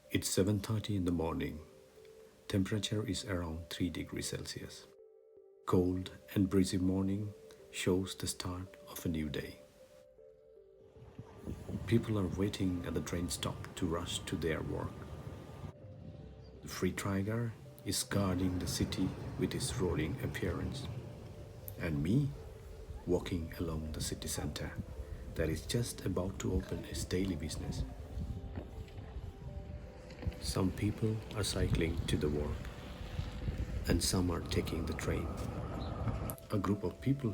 It's 7:30 in the morning. Temperature is around 3 degrees Celsius. Cold and breezy morning shows the start of a new day. People are waiting at the train stop to rush to their work. The free tiger is guarding the city with his roaring appearance. And me, walking along the city center that is just about to open its daily business. Some people are cycling to the work, and some are taking the train. A group of people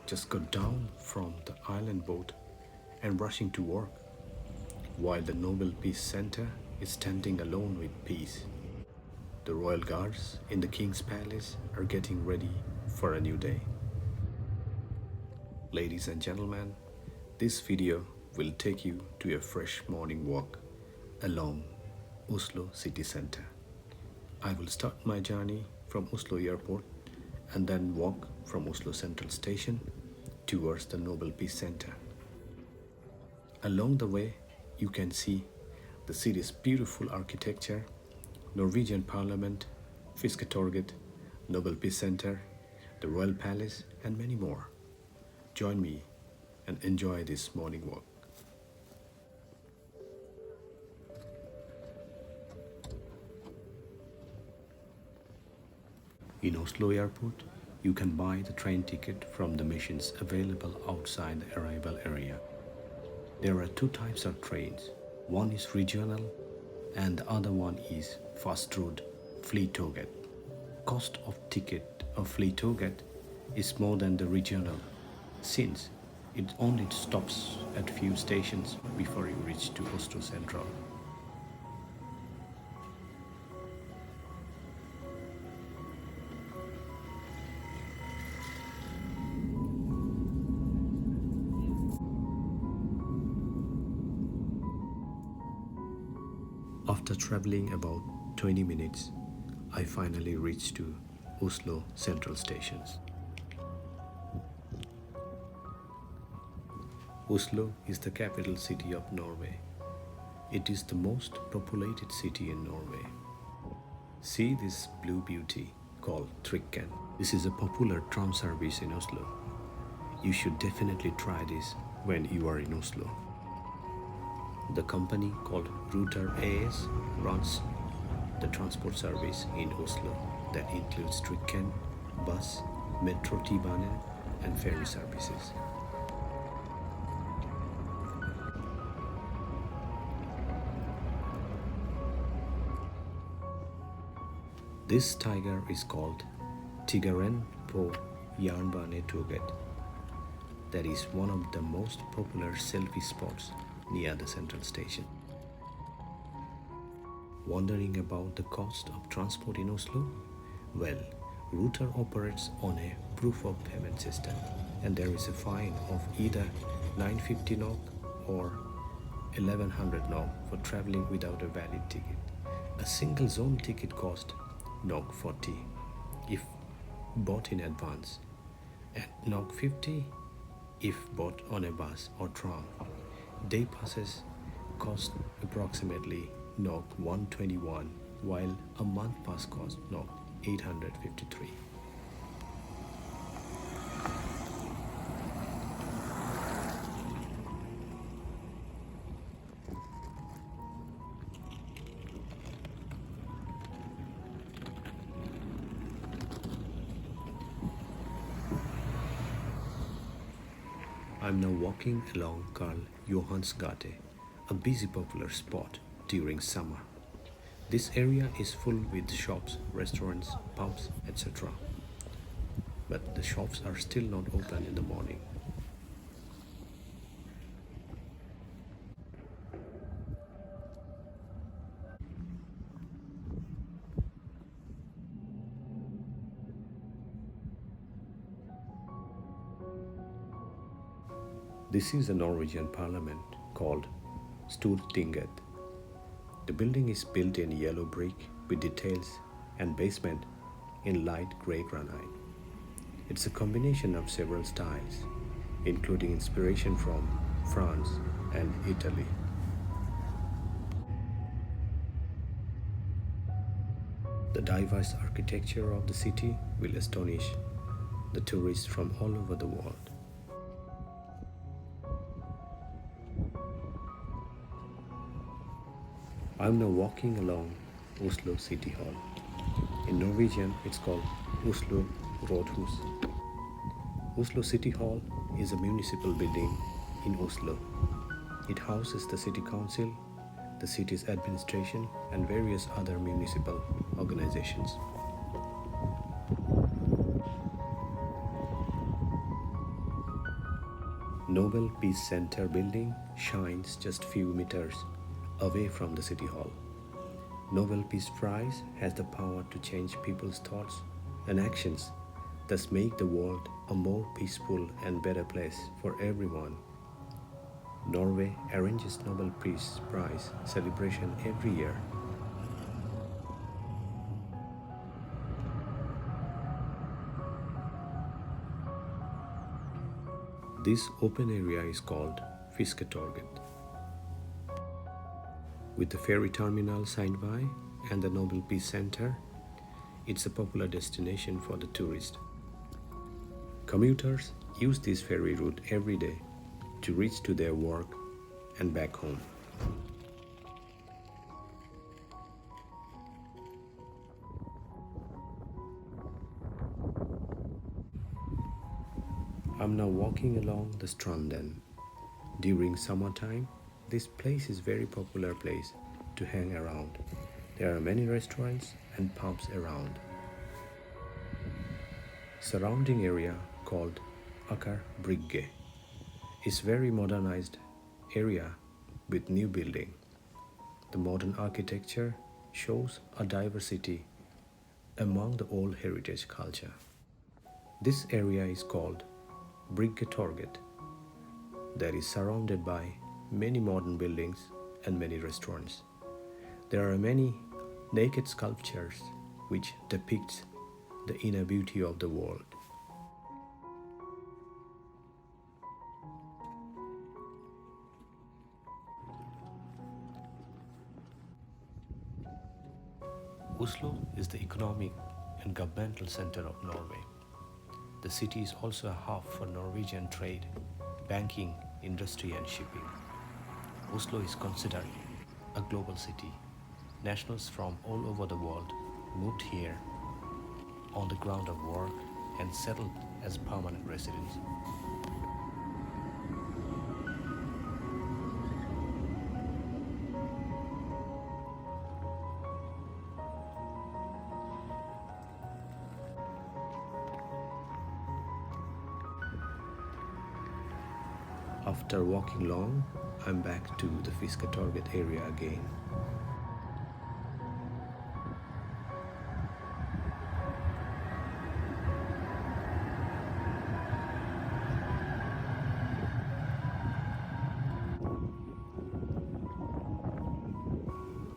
just got down from the island boat and rushing to work, while the Nobel Peace Center is standing alone with peace. The royal guards in the King's Palace are getting ready for a new day. Ladies and gentlemen, this video will take you to a fresh morning walk along Oslo City Centre. I will start my journey from Oslo Airport and then walk from Oslo Central Station towards the Nobel Peace Center. Along the way, you can see the city's beautiful architecture, Norwegian Parliament, Fisketorget, Nobel Peace Center, the Royal Palace, and many more. Join me and enjoy this morning walk. In Oslo Airport, you can buy the train ticket from the machines available outside the arrival area. There are two types of trains. One is regional and the other one is fast route Flytoget. Cost of ticket of Flytoget is more than the regional since it only stops at few stations before you reach to Oslo Central. After traveling about 20 minutes, I finally reached to Oslo Central Stations. Oslo is the capital city of Norway. It is the most populated city in Norway. See this blue beauty called Trikken. This is a popular tram service in Oslo. You should definitely try this when you are in Oslo. The company called Ruter AS runs the transport service in Oslo that includes Trikken, bus, metro T-bane and ferry services. This tiger is called Tigeren på Jernbanetorget. That is one of the most popular selfie spots near the central station. Wondering about the cost of transport in Oslo? Well, Ruter operates on a proof of payment system and there is a fine of either 950 NOK or 1100 NOK for traveling without a valid ticket. A single zone ticket costs 40 if bought in advance and 50 if bought on a bus or tram. Day passes cost approximately 121 while a month pass costs 853. I'm now walking along Karl Johans gate, a busy popular spot during summer. This area is full with shops, restaurants, pubs, etc. But the shops are still not open in the morning. This is a Norwegian parliament called Stortinget. The building is built in yellow brick with details and basement in light grey granite. It's a combination of several styles, including inspiration from France and Italy. The diverse architecture of the city will astonish the tourists from all over the world. I'm now walking along Oslo City Hall. In Norwegian, it's called Oslo Rådhus. Oslo City Hall is a municipal building in Oslo. It houses the city council, the city's administration, and various other municipal organizations. Nobel Peace Center building shines just few meters away from the City Hall. Nobel Peace Prize has the power to change people's thoughts and actions, thus make the world a more peaceful and better place for everyone. Norway arranges Nobel Peace Prize celebration every year. This open area is called Fisketorget. With the ferry terminal signed by and the Nobel Peace Center, it's a popular destination for the tourists. Commuters use this ferry route every day to reach to their work and back home. I'm now walking along the Stranden. During summertime, this place is very popular place to hang around. There are many restaurants and pubs around. Surrounding area called Aker Brygge is very modernized area with new building. The modern architecture shows a diversity among the old heritage culture. This area is called Bygdøy that is surrounded by many modern buildings and many restaurants. There are many naked sculptures which depicts the inner beauty of the world. Oslo is the economic and governmental center of Norway. The city is also a hub for Norwegian trade, banking, industry and shipping. Oslo is considered a global city. Nationals from all over the world moved here on the ground of work and settled as permanent residents. After walking long, I'm back to the Fisketorget area again.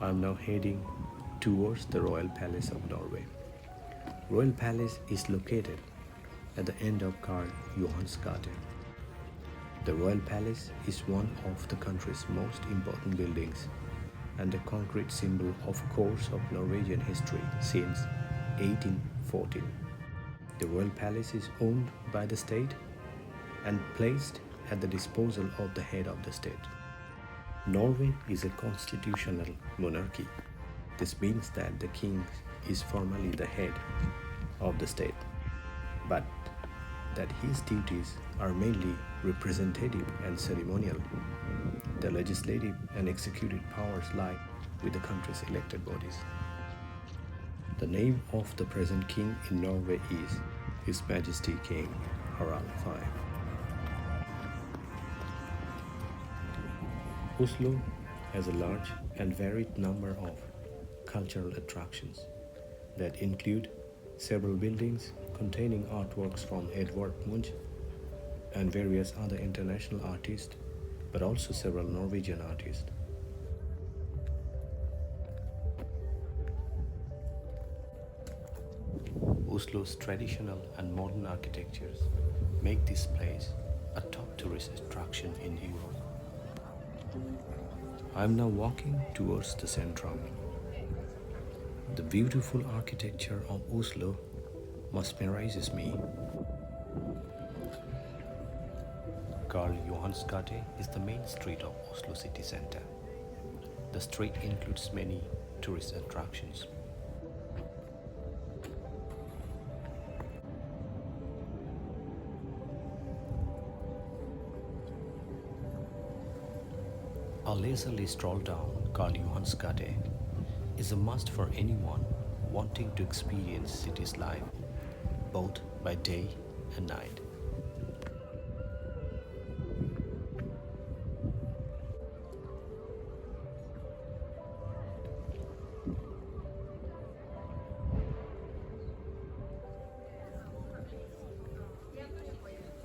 I'm now heading towards the Royal Palace of Norway. Royal Palace is located at the end of Karl Johans gate. The Royal Palace is one of the country's most important buildings and a concrete symbol of course of Norwegian history since 1814. The Royal Palace is owned by the state and placed at the disposal of the head of the state. Norway is a constitutional monarchy. This means that the king is formally the head of the state, but that his duties are mainly representative and ceremonial. The legislative and executive powers lie with the country's elected bodies. The name of the present king in Norway is His Majesty King Harald V. Oslo has a large and varied number of cultural attractions that include several buildings containing artworks from Edvard Munch and various other international artists, but also several Norwegian artists. Oslo's traditional and modern architectures make this place a top tourist attraction in Europe. I am now walking towards the centrum. The beautiful architecture of Oslo mesmerizes me. Karl Johans gate is the main street of Oslo City Centre. The street includes many tourist attractions. A leisurely stroll down Karl Johans gate is a must for anyone wanting to experience city's life, both by day and night.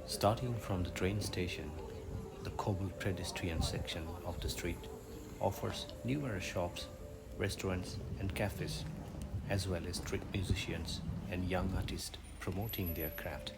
Starting from the train station, the cobbled pedestrian section of the street offers numerous shops, restaurants and cafes, as well as street musicians and young artists promoting their craft.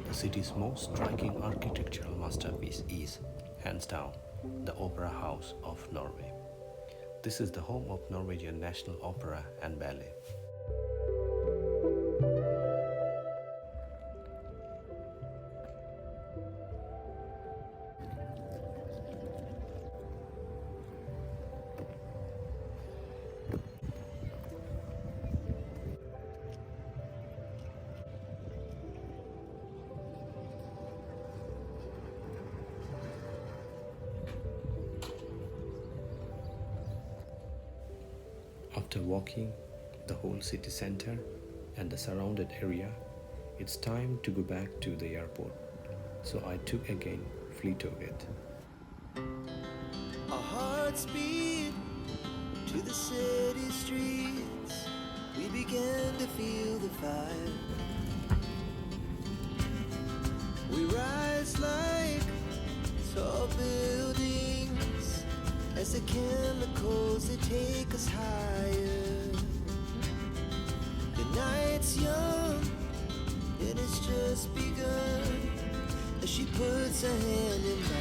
The city's most striking architectural masterpiece is, hands down, the Opera House of Norway. This is the home of Norwegian National Opera and Ballet. After walking the whole city center and the surrounded area, it's time to go back to the airport. So I took again Flytoget. Our hearts beat to the city streets. We began to feel the fire. We rise like tall buildings as the chemicals they take us higher. The night's young and it's just begun as she puts her hand in mine.